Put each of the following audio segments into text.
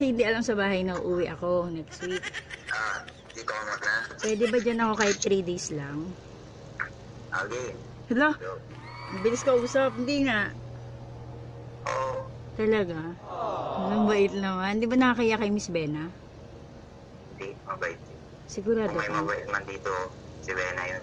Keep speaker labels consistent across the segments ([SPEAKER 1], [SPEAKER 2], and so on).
[SPEAKER 1] kasi hindi alam sa bahay na uuwi ako next week.
[SPEAKER 2] Dito ka muna.
[SPEAKER 1] Pwede ba dyan ako kahit 3 days lang?
[SPEAKER 2] Okay.
[SPEAKER 1] Hala,
[SPEAKER 2] Go.
[SPEAKER 1] ang bilis ka usap. Hindi nga.
[SPEAKER 2] Oo.
[SPEAKER 1] Talaga? Ang bait naman. Di ba nakakaya kay Miss Bena?
[SPEAKER 2] Hindi, mabait.
[SPEAKER 1] Sigurado
[SPEAKER 2] Kung may
[SPEAKER 1] ka?
[SPEAKER 2] mabait man dito, si Bena yun.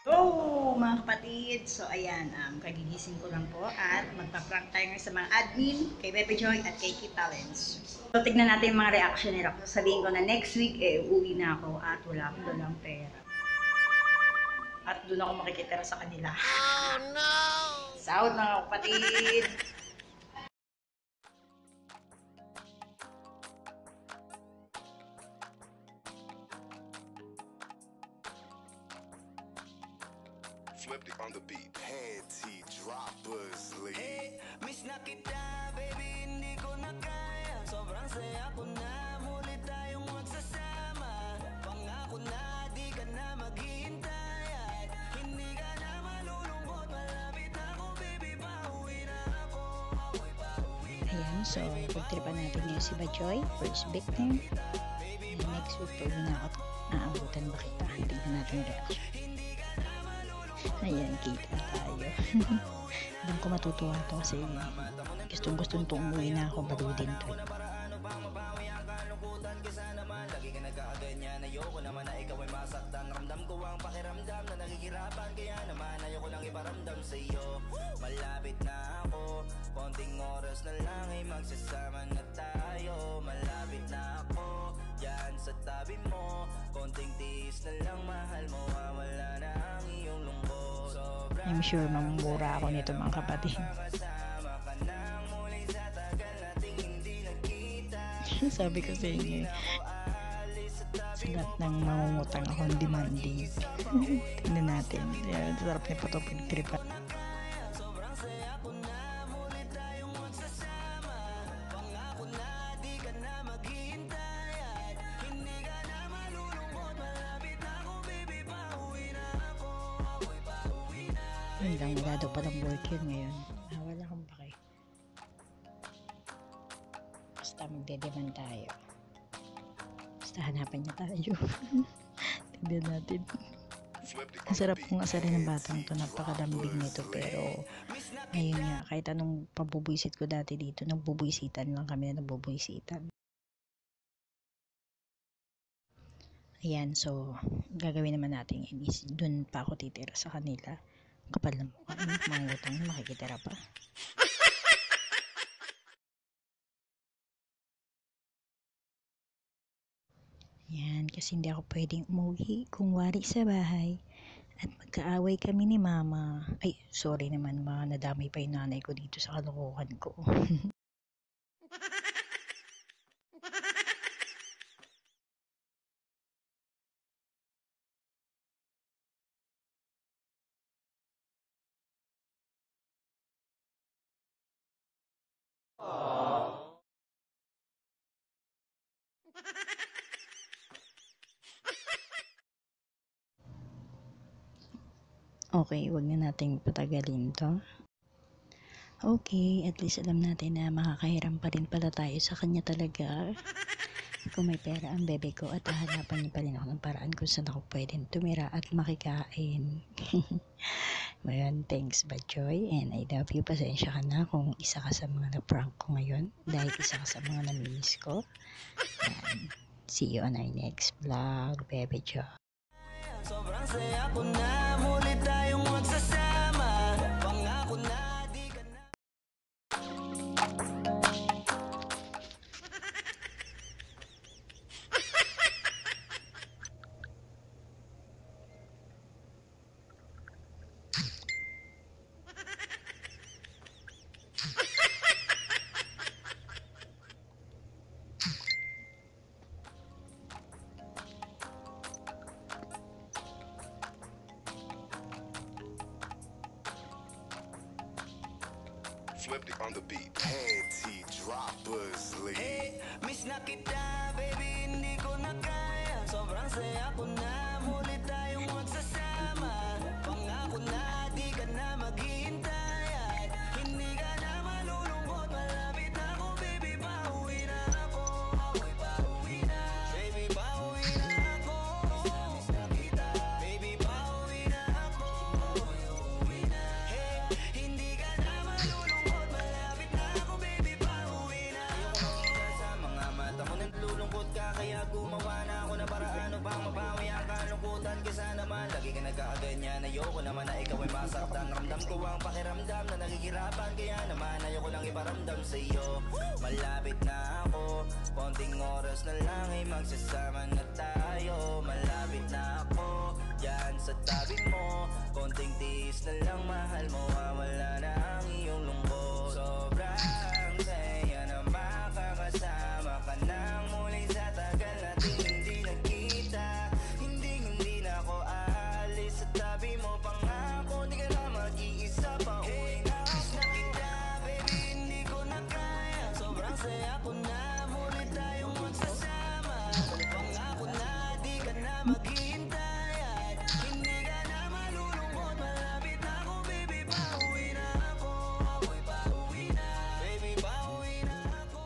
[SPEAKER 1] Oh, mga kapatid. So, ayan, kagigising ko lang po at magpa-prank tayo ngayon sa mga admin, kay Bebe Joy at kay Key Talents. So, tignan natin yung mga reaction nila. Sabihin ko na next week, uuwi na ako at wala akong dalang pera. At doon ako makikitira sa kanila. Oh, no! Sahod mga kapatid!
[SPEAKER 3] Flipped it on the beat. Panty droppers lead.
[SPEAKER 4] Hey, miss na kita, baby, hindi ko na kaya. Sobrang saya ko na, muli tayong magsasama. Pangako na, di ka na maghihintay. At hindi ka na malulungkot, malapit na ako, baby, pauwi na ako. Ako'y pauwi na.
[SPEAKER 1] Ayan, so, pagtripan natin ngayon si Bajoy, first victim. And next week, pag na ako, naabutan ba kita? Tignan natin yung reaction. Ayan, kita tayo. Doon ko matutuwa to kasi gustong to umuwi na ako, baliw din to.
[SPEAKER 4] Lagi ka nagkakaganyan, ayoko naman na ikaw ay masaktan. Ramdam ko ang pakiramdam na nagigirapan, kaya naman ayoko lang iparamdam sa iyo. Malapit na ako, konting oras na lang ay magsasama na tayo. Malapit na ako, yan sa tabi mo. Konting tiis na lang, mahal mo, wala na ang iyong lungkot.
[SPEAKER 1] I'm sure mamumura ako nito mga kapatid. Sabi ko sa inyo, sa lahat ng mangungutang ako, demanding. Tingnan natin. Yeah, sarap niya po ito pagtripan. Hanggang wala daw palang work yun ngayon. Wala akong pake. Basta magdedemand tayo. Basta hanapan niya tayo. Tignan natin. Ang sarap kong asarin ng batang to. Napakadambing nito. Pero ngayon nga, kahit anong pabubuisit ko dati dito, nagbubuisitan lang kami na nagbubuisitan. Ayan, so gagawin naman natin yun. Doon pa ako titira sa kanila. Kapal na mukha, mga utang na makikitira pa. Yan, kasi hindi ako pwedeng umuwi kung wari sa bahay. At magkaaway kami ni mama. Ay, sorry naman ma, nadamay pa yung nanay ko dito sa kalokohan ko. Okay, wag na nating patagalin to. Okay, at least alam natin na makakahiram pa rin pala tayo sa kanya talaga. Kung may pera ang bebe ko at hahanapan niya pa rin ako ng paraan kung saan ako pwedeng tumira at makikain. Ngayon, thanks Bajoy, and I love you. Pasensya ka na kung isa ka sa mga na-prank ko ngayon dahil isa ka sa mga namimiss ko. And see you on our next vlog, Bebe Joy.
[SPEAKER 4] Sobrang saya ko na, muli tayong magsasama. Pangako na, di ka na.
[SPEAKER 3] Flipped it on the beat. Panty droppers lead.
[SPEAKER 4] Hey, miss na kita, ayoko naman na ikaw ay masaktan. Ramdam ko ang pakiramdam na nagigirapan, kaya naman ayoko lang iparamdam sa'yo. Malapit na ako, konting oras na lang ay magsasama na tayo. Malapit na ako, yan sa tabi mo, konting tiis na lang mahal mo, wala na ang iyong lungkot. Sobrang saya na makakasama ka nang muli sa tagal nating hindi nagkita. Hindi na ako aalis sa tabi mo, pangako di ka na mag-iisa pa uwi na. Miss na kita baby, hindi ko na kaya, sobrang saya ko na muli tayong magsasama. Pangako na di ka na maghihintay at hindi ka na malulungkot. Malapit na ako baby, pauwi na ako. Ako'y pauwi na baby, pauwi na ako.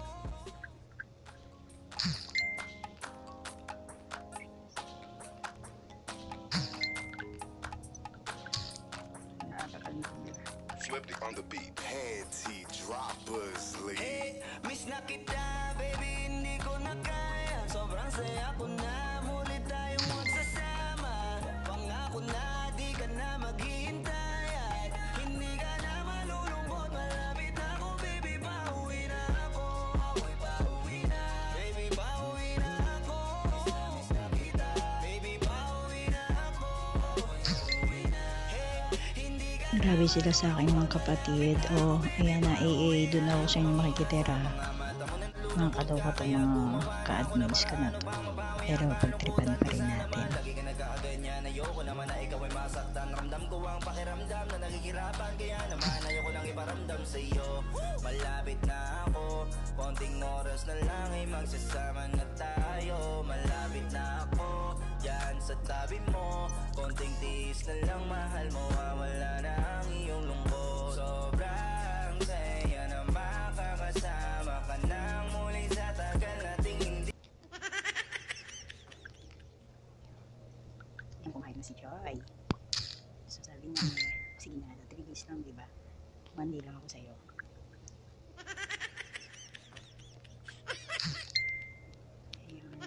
[SPEAKER 3] Flipped on the beat. Panty droppers, lead.
[SPEAKER 4] Hey, miss na kita baby, hindi ko na kaya, sobrang saya ko na muli tayong magsasama. Pangako na di ka na maghihintay at hindi ka na malulungkot. Malapit na ako baby, pauwi na ako. Ako'y pauwi na baby, pauwi na ako. Miss na kita baby, pauwi na ako. Ako'y pauwi na. Hey, hindi ka
[SPEAKER 1] Grabe sila sa akin mga kapatid. O, ayan na, AA, doon ako sa inyo makikitira. Mga katawa to, mga ka-admins ko na to. Pero pagtripan pa rin natin.
[SPEAKER 4] lagi ka nagkakaganyan, ayoko naman na ikaw ay masaktan. Ramdam ko ang pakiramdam na nagigirapan, kaya naman ayoko lang iparamdam sa'yo. Malapit na ako, konting oras na lang ay magsasama na tayo. Malapit na ako, yan sa tabi mo, konting tiis na lang mahal mo, wala na ang iyong lungkot. Sobrang saya na makakasama ka nang muli sa tagal nating hindi.
[SPEAKER 1] Yan, kumain na si Joy. So sabi niya, sige na, 3 days lang, di ba? 1 day lang ako sa'yo. Ayun.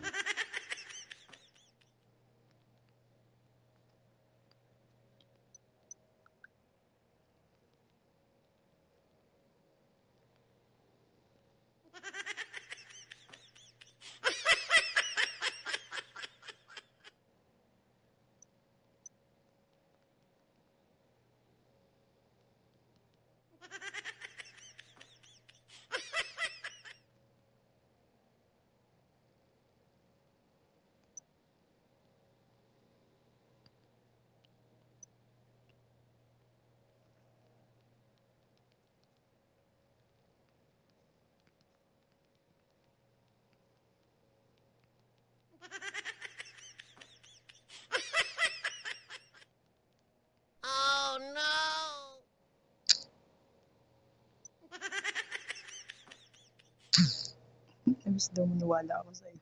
[SPEAKER 1] Namiss daw maniwala ako sa'yo.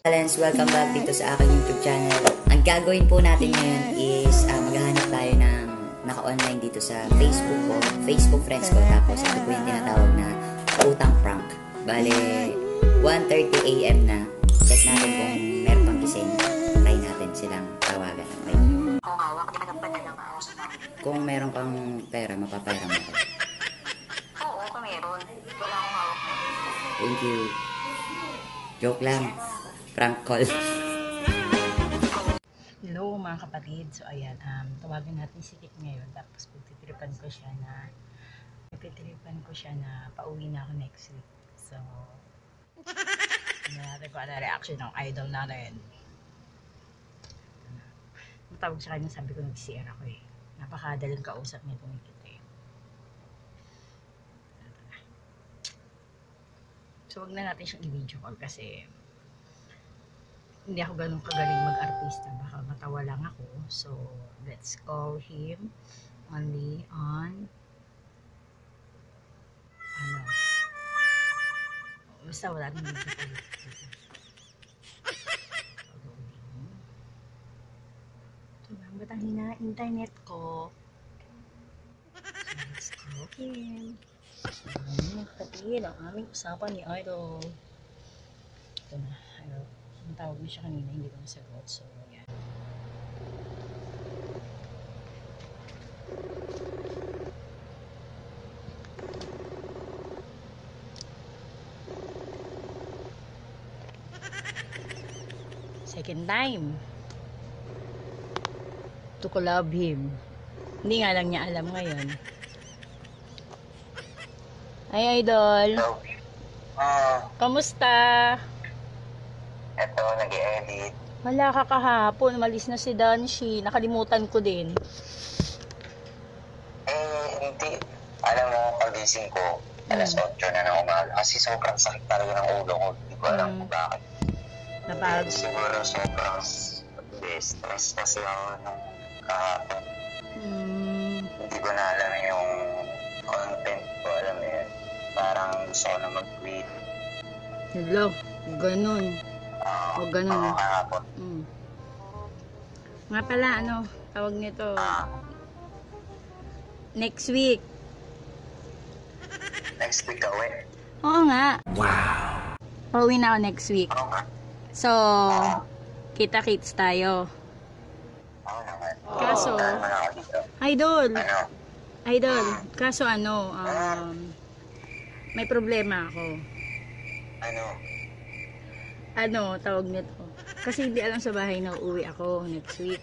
[SPEAKER 5] Talents, welcome back dito sa aking YouTube channel. Ang gagawin po natin ngayon is maghahanap tayo ng naka-online dito sa Facebook ko, Facebook friends ko, tapos ito po yung tinatawag na utang prank. Bale, 1:30 AM na. Check natin kung meron pang gising. Try natin silang tawagan. Okay? Kung meron kang pera, mapapayra mo ako.
[SPEAKER 6] Oo, kung meron. Wala akong hawak na.
[SPEAKER 5] Thank you. Joke lang. Prank call.
[SPEAKER 1] Hello mga kapatid. So ayan, tawagan natin si Kit ngayon. Tapos pagtitripan ko siya na pauwi na ako next week. So, hindi natin kung ano reaction ng idol natin. Matawag sa kanya, sabi ko nag-CR ako eh. Napakadaling kausap niya itong Kit eh. So wag na natin siyang i-video call kasi hindi ako ganun kagaling mag-artista, baka matawa lang ako. So let's call him only on basta wala rin video call. So ba't ang hina internet ko? So let's call him. Kapatid, ang aming usapan ni Idol. Ito na, Idol. Tawag mo siya kanina, hindi ko nasagot. So, yan. Second time. To collab him. Hindi nga lang niya alam ngayon. Ay, idol.
[SPEAKER 2] Hello.
[SPEAKER 1] Kamusta?
[SPEAKER 2] Eto, nag-i-edit.
[SPEAKER 1] Wala ka kahapon. Malis na si Danshi. Nakalimutan ko din.
[SPEAKER 2] Hindi. Alam mo, pagising ko, alas 8 na ng umaga. Kasi sobrang sakit talaga ng ulo ko. Hindi ko alam kung bakit.
[SPEAKER 1] Napag...
[SPEAKER 2] Siguro sobrang stress kasi ako nung kahapon. Hindi ko na alam yung content ko. Alam mo yun. Parang gusto ko na mag-quit.
[SPEAKER 1] Hello. Ganun. O ganun.
[SPEAKER 2] Kahapon.
[SPEAKER 1] Nga pala, ano, tawag nito. Next week.
[SPEAKER 2] Next week ka uwi.
[SPEAKER 1] Oo nga. Wow. Pauwi na ako next week.
[SPEAKER 2] Oo nga.
[SPEAKER 1] So, kita-kits tayo.
[SPEAKER 2] Oo naman.
[SPEAKER 1] Kaso,
[SPEAKER 2] Saan man ako dito?
[SPEAKER 1] idol.
[SPEAKER 2] Ano?
[SPEAKER 1] Idol. Kaso ano, may problema ako. Ano, tawag nito. Kasi hindi alam sa bahay na uuwi ako next week.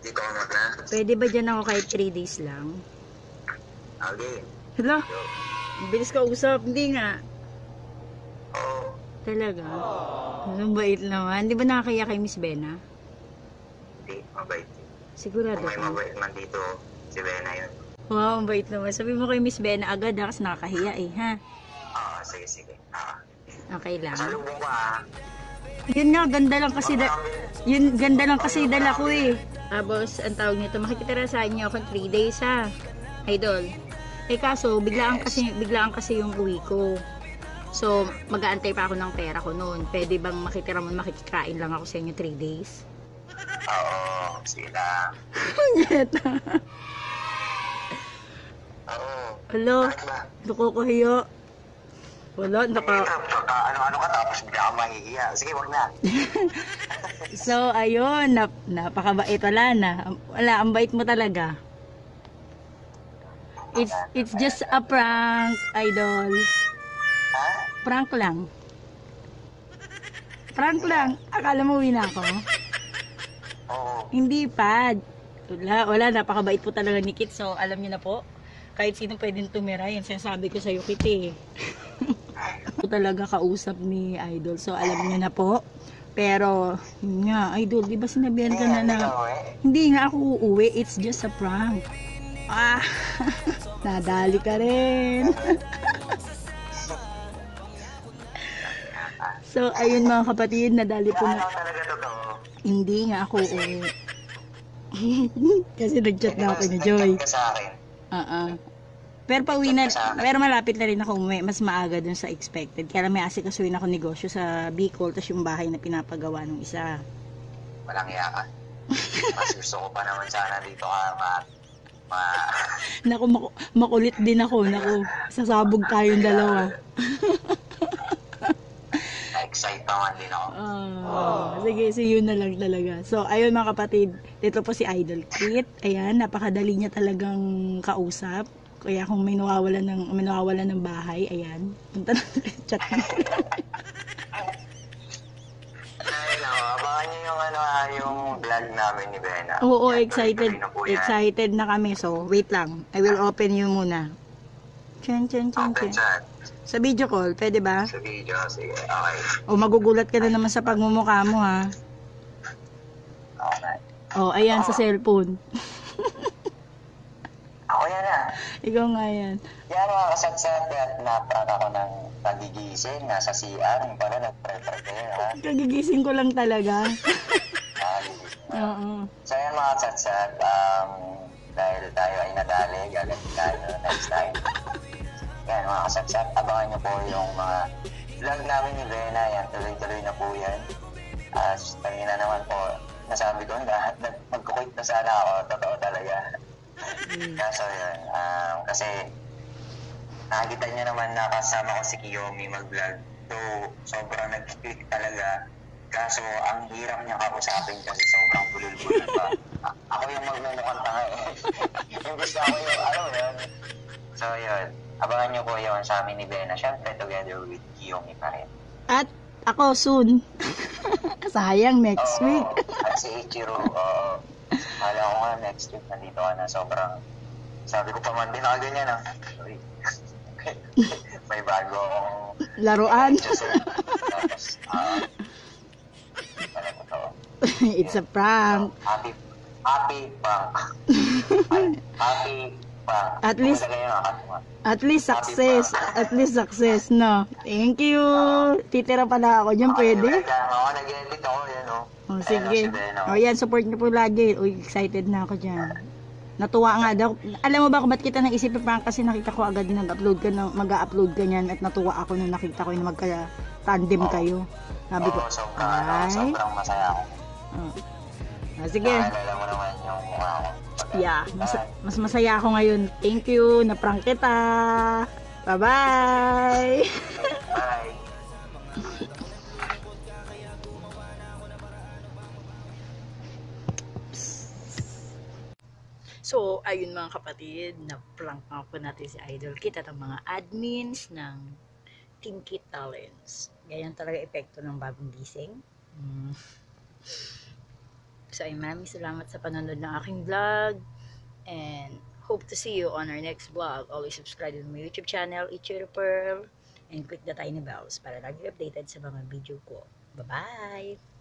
[SPEAKER 2] Dito ka muna.
[SPEAKER 1] Pwede ba dyan ako kahit 3 days lang?
[SPEAKER 2] Okay.
[SPEAKER 1] Hala, ang bilis ka usap. Hindi nga.
[SPEAKER 2] Oo.
[SPEAKER 1] Talaga? Ang bait naman. Di ba nakakaya kay Miss Bena?
[SPEAKER 2] Hindi, mabait.
[SPEAKER 1] Sigurado
[SPEAKER 2] Kung may
[SPEAKER 1] ka.
[SPEAKER 2] mabait man dito, si Bena yun.
[SPEAKER 1] Wow, ang bait naman. Sabi mo kay Miss Bena agad kasi nakakahiya eh, ha?
[SPEAKER 2] Sige.
[SPEAKER 1] Okay lang.
[SPEAKER 2] Salubong ka
[SPEAKER 1] Yun nga, ganda lang kasi yun, ganda lang kasi dala ko eh. Boss, ang tawag nito, makikitira niyo ako 3 days ha. Idol. Eh kaso, biglaan kasi yung uwi ko. So, mag-aantay pa ako ng pera ko noon. Pwede bang makitira mo, makikikain lang ako sa inyo 3 days?
[SPEAKER 2] Oo, sige lang. Oo.
[SPEAKER 1] Hello,
[SPEAKER 2] Bakit ba?
[SPEAKER 1] nakukuhiyo. Wala,
[SPEAKER 2] Ano ka tapos bigla ka mahihiya. Sige, wag na.
[SPEAKER 1] So, ayun, napakabait wala, ang bait mo talaga. It's just a prank, idol.
[SPEAKER 2] Ha?
[SPEAKER 1] Prank lang. Akala mo uwi na ako?
[SPEAKER 2] Oo.
[SPEAKER 1] Hindi pa. Wala, napakabait po talaga ni Kit. So, alam niyo na po, kahit sino pwedeng tumira, yan sinasabi ko sa'yo, Kit eh. Ako talaga kausap ni Idol. So, alam niyo na po. Pero, yun nga, Idol, di ba sinabihan ka na hindi nga ako uuwi, it's just a prank. Nadali ka rin. So, ayun mga kapatid, nadali po na.
[SPEAKER 2] Ano talaga totoo?
[SPEAKER 1] Hindi nga ako uuwi. Kasi nag-chat na ako ni Joy.
[SPEAKER 2] Nag-chat ka sa akin.
[SPEAKER 1] Pero pauwi na, pero malapit na rin ako umuwi, mas maaga dun sa expected. Kaya may asikasuhin ako negosyo sa Bicol, tapos yung bahay na pinapagawa ng isa.
[SPEAKER 2] Walang iya ka. Mas gusto ko pa naman sana dito ka
[SPEAKER 1] Naku, makulit din ako. Naku, sasabog tayong dalawa.
[SPEAKER 2] Na-excite naman din ako.
[SPEAKER 1] Sige, see you na lang talaga. So, ayun mga kapatid, dito po si Idol Kit. Ayan, napakadali niya talagang kausap. Kaya kung may nawawalan ng bahay, ayan, punta na sa chat niya.
[SPEAKER 2] Ay, naku, abangan niyo yung vlog namin ni Bena.
[SPEAKER 1] Oo,
[SPEAKER 2] Yan,
[SPEAKER 1] excited.
[SPEAKER 2] tuloy-tuloy na po yan.
[SPEAKER 1] Excited na kami. So, wait lang. I will open you muna. Chen.
[SPEAKER 2] Open chat.
[SPEAKER 1] Sa video call, pwede ba?
[SPEAKER 2] Sa video, sige. Okay.
[SPEAKER 1] O, magugulat ka na naman sa pagmumukha mo, ha?
[SPEAKER 2] Okay.
[SPEAKER 1] O, ayan, sa cellphone.
[SPEAKER 2] Ako yan na.
[SPEAKER 1] Ikaw nga yan.
[SPEAKER 2] Yan mga kasagsat, naprak ako ng pagigising, nasa CR, yung pala nag-prepare ha.
[SPEAKER 1] Kagigising ko lang talaga. Oo.
[SPEAKER 2] So yan mga kasagsat, dahil tayo ay nadali, gagaling tayo next time. Yan mga kasagsat, abangan nyo po yung mga vlog namin ni Bena, yan, tuloy-tuloy na po yan. Kanina naman po, nasabi ko na, mag-quit na sana ako, totoo talaga. Kaso yun, kasi nakikita niyo naman na kasama ko si Kiyomi mag-vlog. So, sobrang nag-click talaga. Kaso, ang hirap niya kausapin kasi sobrang bulol-bulol pa. Ako yung magmumukhang tanga eh. Yung gusto ako yung, yun. So, yun. Abangan niyo po yun sa amin ni Bena. Siyempre, together with Kiyomi pa rin.
[SPEAKER 1] At ako soon. Sayang next week.
[SPEAKER 2] At si Ichiro, kala ko nga next week nandito ka na. Sobrang, sabi ko pa man din ako ganyan ah. Sorry. May bago akong
[SPEAKER 1] Laruan.
[SPEAKER 2] Tapos,
[SPEAKER 1] It's a prank.
[SPEAKER 2] Happy prank. Happy prank.
[SPEAKER 1] At least-
[SPEAKER 2] Kumbaga yun, nakakatuwa.
[SPEAKER 1] At least success. At least success, no? Thank you. Titira pala ako dyan, pwede?
[SPEAKER 2] Oo, nag-edit ako yan, oh.
[SPEAKER 1] Oh, sige.
[SPEAKER 2] Ayun, si Beno.
[SPEAKER 1] Oh, yan, support niyo po lagi. Uy, excited na ako dyan. Natuwa nga daw. Alam mo ba kung ba't kita naisip prank? Kasi nakita ko agad din mag-upload ka mag-upload ka niyan at natuwa ako nung nakita ko yung magka-tandem kayo. Sabi ko,
[SPEAKER 2] Oo, sobrang masaya ako.
[SPEAKER 1] Oh. Ah, sige.
[SPEAKER 2] Naalala mo naman yung mukha ko.
[SPEAKER 1] Yeah, mas masaya ako ngayon. Thank you. Na-prank kita. Bye-bye.
[SPEAKER 2] Bye.
[SPEAKER 1] So, ayun mga kapatid, na-prank nga po natin si Idol Kit at ang mga admins ng Team Kit Talents. Ganyan talaga epekto ng bagong gising. So, ay maraming salamat sa panonood ng aking vlog. And hope to see you on our next vlog. Always subscribe to my YouTube channel, Ichiro Pearl. And click the tiny bells para lagi updated sa mga video ko. Bye-bye!